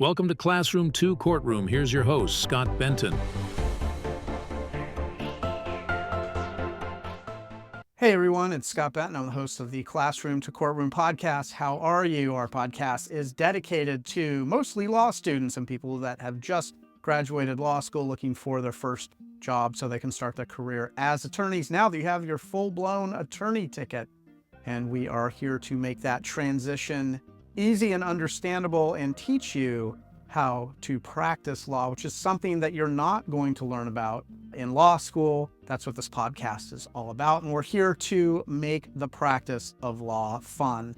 Welcome to Classroom 2 Courtroom. Here's your host, Scott Benton. Hey everyone, it's Scott Benton. I'm the host of the Classroom to Courtroom podcast. How are you? Our podcast is dedicated to mostly law students and people that have just graduated law school looking for their first job so they can start their career as attorneys now that you have your full-blown attorney ticket. And we are here to make that transition easy and understandable and teach you how to practice law, which is something that you're not going to learn about in law school. That's what this podcast is all about. And we're here to make the practice of law fun.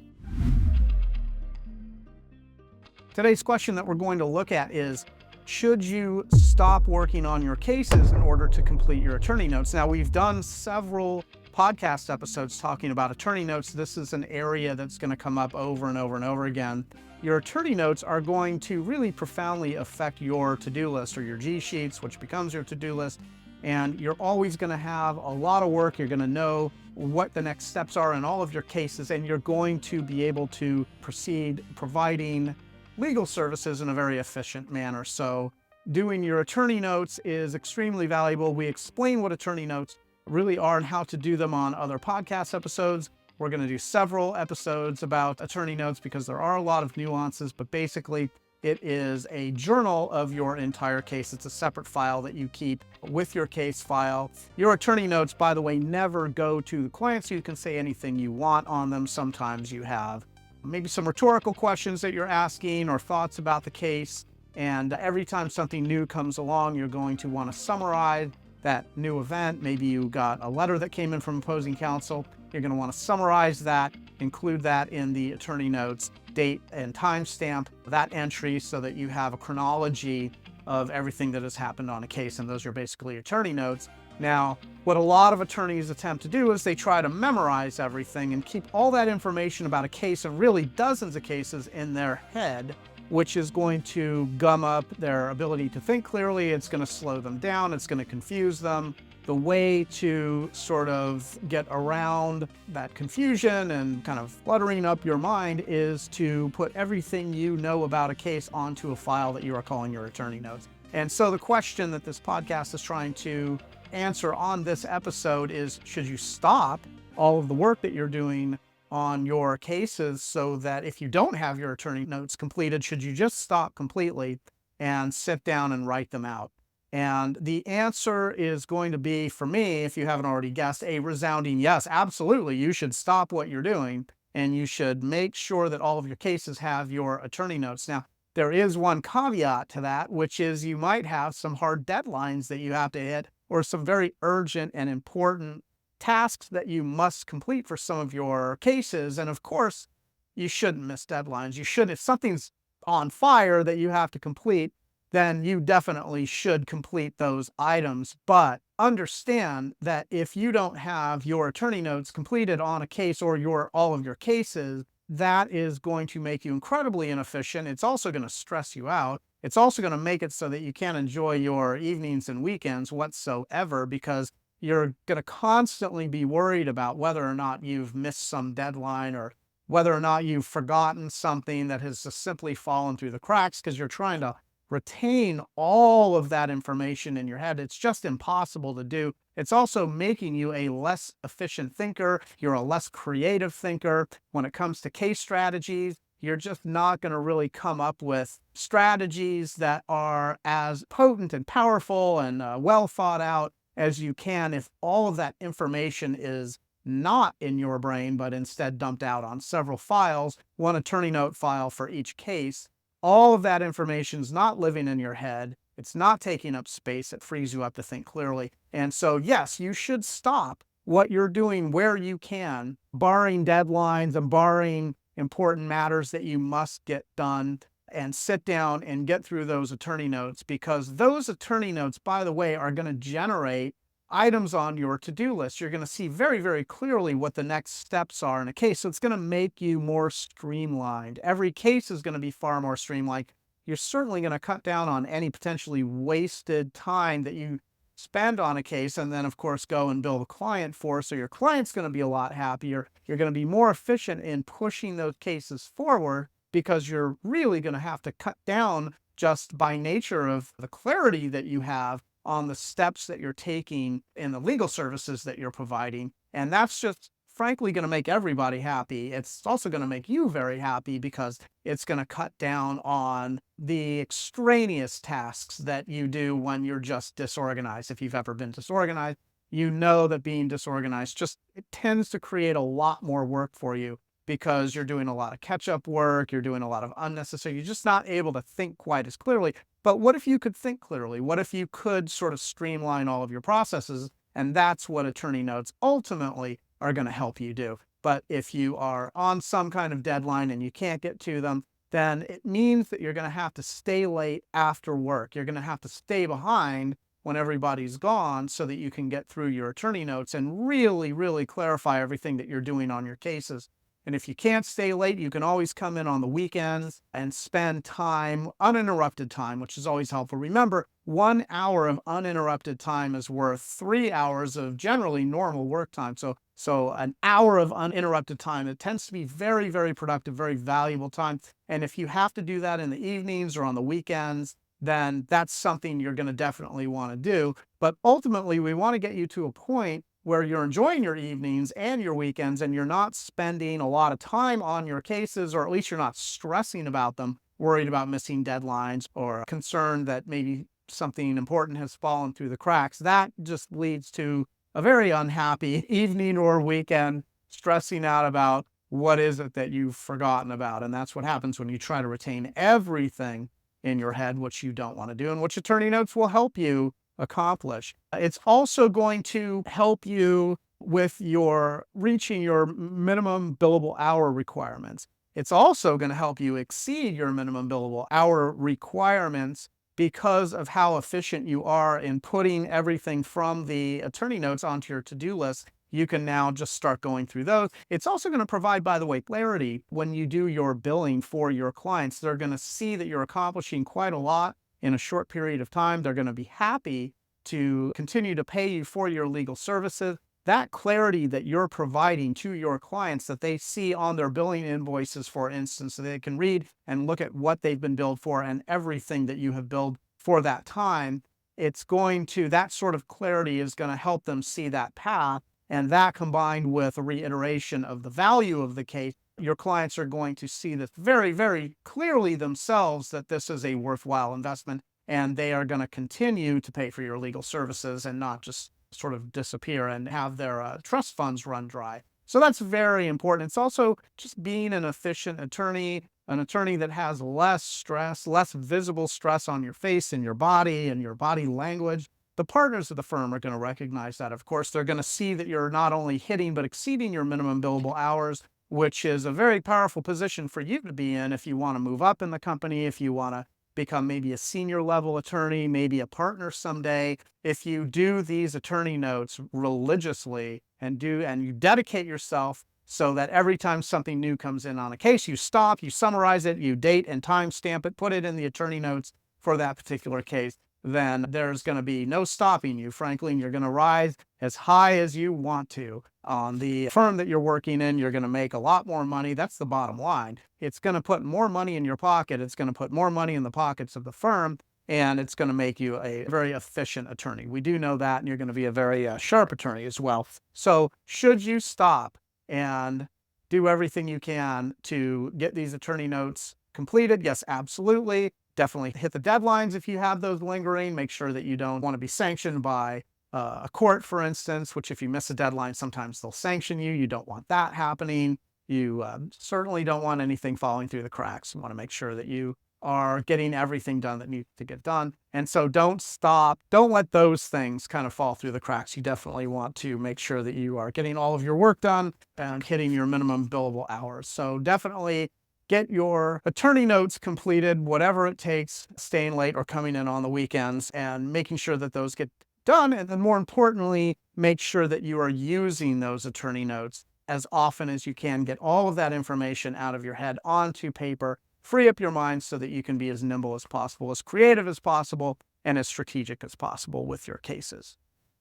Today's question that we're going to look at is, should you stop working on your cases in order to complete your attorney notes? Now, we've done several podcast episodes talking about attorney notes. This is an area that's going to come up over and over and over again. Your attorney notes are going to really profoundly affect your to-do list or your G-sheets, which becomes your to-do list. And you're always going to have a lot of work. You're going to know what the next steps are in all of your cases, and you're going to be able to proceed providing legal services in a very efficient manner. So doing your attorney notes is extremely valuable. We explain what attorney notes really are and how to do them on other podcast episodes. We're going to do several episodes about attorney notes because there are a lot of nuances, but basically it is a journal of your entire case. It's a separate file that you keep with your case file. Your attorney notes, by the way, never go to the client, so you can say anything you want on them. Sometimes you have maybe some rhetorical questions that you're asking or thoughts about the case. And every time something new comes along, you're going to want to summarize that new event. Maybe you got a letter that came in from opposing counsel. You're going to want to summarize that, include that in the attorney notes, date and timestamp that entry so that you have a chronology of everything that has happened on a case. And those are basically attorney notes. Now, what a lot of attorneys attempt to do is they try to memorize everything and keep all that information about a case and really dozens of cases in their head, which is going to gum up their ability to think clearly. It's going to slow them down. It's going to confuse them. The way to sort of get around that confusion and kind of cluttering up your mind is to put everything you know about a case onto a file that you are calling your attorney notes. And so the question that this podcast is trying to answer on this episode is, should you stop all of the work that you're doing on your cases so that if you don't have your attorney notes completed, should you just stop completely and sit down and write them out? And the answer is going to be, for me, if you haven't already guessed, a resounding yes. Absolutely, you should stop what you're doing and you should make sure that all of your cases have your attorney notes. Now, there is one caveat to that, which is you might have some hard deadlines that you have to hit or some very urgent and important tasks that you must complete for some of your cases. And of course, you shouldn't miss deadlines. You should, if something's on fire that you have to complete, then you definitely should complete those items. But understand that if you don't have your attorney notes completed on a case or all of your cases, that is going to make you incredibly inefficient. It's also going to stress you out. It's also going to make it so that you can't enjoy your evenings and weekends whatsoever, because you're going to constantly be worried about whether or not you've missed some deadline or whether or not you've forgotten something that has just simply fallen through the cracks, because you're trying to retain all of that information in your head. It's just impossible to do. It's also making you a less efficient thinker. You're a less creative thinker. When it comes to case strategies, you're just not going to really come up with strategies that are as potent and powerful and well thought out as you can if all of that information is not in your brain, but instead dumped out on several files, one attorney note file for each case. All of that information is not living in your head. It's not taking up space. It frees you up to think clearly. And so, yes, you should stop what you're doing where you can, barring deadlines and barring important matters that you must get done, and sit down and get through those attorney notes, because those attorney notes, by the way, are going to generate items on your to-do list. You're going to see very, very clearly what the next steps are in a case. So it's going to make you more streamlined. Every case is going to be far more streamlined. You're certainly going to cut down on any potentially wasted time that you spend on a case and then, of course, go and bill the client for. So your client's going to be a lot happier. You're going to be more efficient in pushing those cases forward. because you're really going to have to cut down just by nature of the clarity that you have on the steps that you're taking in the legal services that you're providing. And that's just frankly going to make everybody happy. It's also going to make you very happy because it's going to cut down on the extraneous tasks that you do when you're just disorganized. If you've ever been disorganized, you know that being disorganized it tends to create a lot more work for you because you're doing a lot of catch-up work, you're doing a lot of unnecessary, you're just not able to think quite as clearly. But what if you could think clearly? What if you could sort of streamline all of your processes? And that's what attorney notes ultimately are going to help you do. But if you are on some kind of deadline and you can't get to them, then it means that you're going to have to stay late after work. You're going to have to stay behind when everybody's gone so that you can get through your attorney notes and really, really clarify everything that you're doing on your cases. And if you can't stay late, you can always come in on the weekends and spend time, uninterrupted time, which is always helpful. Remember, 1 hour of uninterrupted time is worth 3 hours of generally normal work time. So an hour of uninterrupted time, it tends to be very, very productive, very valuable time. And if you have to do that in the evenings or on the weekends, then that's something you're going to definitely want to do. But ultimately, we want to get you to a point where you're enjoying your evenings and your weekends and you're not spending a lot of time on your cases, or at least you're not stressing about them, worried about missing deadlines or concerned that maybe something important has fallen through the cracks. That just leads to a very unhappy evening or weekend, stressing out about what is it that you've forgotten about. And that's what happens when you try to retain everything in your head, which you don't want to do, and which attorney notes will help you accomplish. It's also going to help you with your reaching your minimum billable hour requirements. It's also going to help you exceed your minimum billable hour requirements because of how efficient you are in putting everything from the attorney notes onto your to-do list. You can now just start going through those. It's also going to provide, by the way, clarity when you do your billing for your clients. They're going to see that you're accomplishing quite a lot in a short period of time. They're going to be happy to continue to pay you for your legal services. That clarity that you're providing to your clients that they see on their billing invoices, for instance, so they can read and look at what they've been billed for and everything that you have billed for that time, that sort of clarity is going to help them see that path. And that combined with a reiteration of the value of the case, your clients are going to see this very, very clearly themselves that this is a worthwhile investment, and they are going to continue to pay for your legal services and not just sort of disappear and have their trust funds run dry. So that's very important. It's also just being an efficient attorney, an attorney that has less stress, less visible stress on your face and your body language. The partners of the firm are going to recognize that. Of course, they're going to see that you're not only hitting but exceeding your minimum billable hours, which is a very powerful position for you to be in if you want to move up in the company, if you want to become maybe a senior level attorney, maybe a partner someday. If you do these attorney notes religiously and you dedicate yourself so that every time something new comes in on a case, you stop, you summarize it, you date and timestamp it, put it in the attorney notes for that particular case, then there's going to be no stopping you, frankly, and you're going to rise as high as you want to. On the firm that you're working in, you're going to make a lot more money. That's the bottom line. It's going to put more money in your pocket. It's going to put more money in the pockets of the firm, and it's going to make you a very efficient attorney. We do know that, and you're going to be a very sharp attorney as well. So should you stop and do everything you can to get these attorney notes completed? Yes, absolutely. Definitely hit the deadlines if you have those lingering. Make sure that you don't want to be sanctioned by a court, for instance, which if you miss a deadline, sometimes they'll sanction you. You don't want that happening. You certainly don't want anything falling through the cracks. You want to make sure that you are getting everything done that needs to get done. And so don't stop. Don't let those things kind of fall through the cracks. You definitely want to make sure that you are getting all of your work done and hitting your minimum billable hours. So definitely get your attorney notes completed, whatever it takes, staying late or coming in on the weekends, and making sure that those get done. And then more importantly, make sure that you are using those attorney notes as often as you can. Get all of that information out of your head onto paper, free up your mind so that you can be as nimble as possible, as creative as possible, and as strategic as possible with your cases.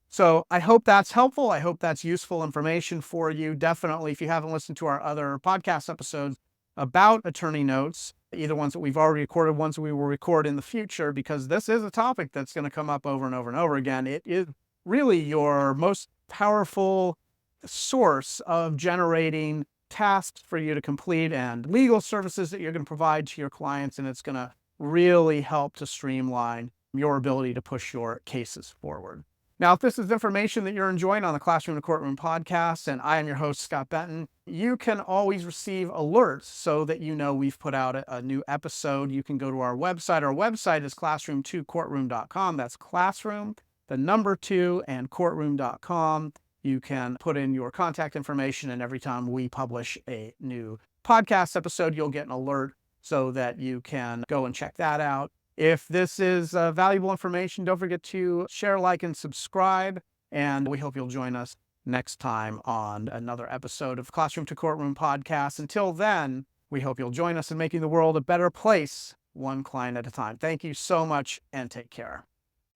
So I hope that's helpful. I hope that's useful information for you. Definitely, if you haven't listened to our other podcast episodes, about attorney notes, either ones that we've already recorded, ones that we will record in the future, because this is a topic that's going to come up over and over and over again. It is really your most powerful source of generating tasks for you to complete and legal services that you're going to provide to your clients, and it's going to really help to streamline your ability to push your cases forward. Now, if this is information that you're enjoying on the Classroom to Courtroom podcast, and I am your host, Scott Benton, you can always receive alerts so that you know we've put out a new episode. You can go to our website. Our website is classroom2courtroom.com. That's classroom, the number 2, and courtroom.com. You can put in your contact information, and every time we publish a new podcast episode, you'll get an alert so that you can go and check that out. If this is valuable information, don't forget to share, like, and subscribe. And we hope you'll join us next time on another episode of Classroom to Courtroom podcast. Until then, we hope you'll join us in making the world a better place, one client at a time. Thank you so much, and take care.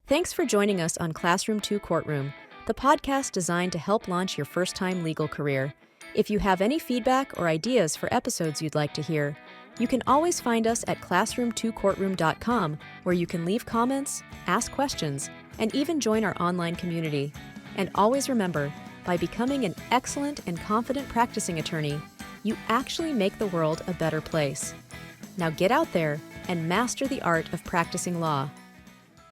Thanks for joining us on Classroom to Courtroom, the podcast designed to help launch your first-time legal career. If you have any feedback or ideas for episodes you'd like to hear, you can always find us at classroom2courtroom.com, where you can leave comments, ask questions, and even join our online community. And always remember, by becoming an excellent and confident practicing attorney, you actually make the world a better place. Now get out there and master the art of practicing law.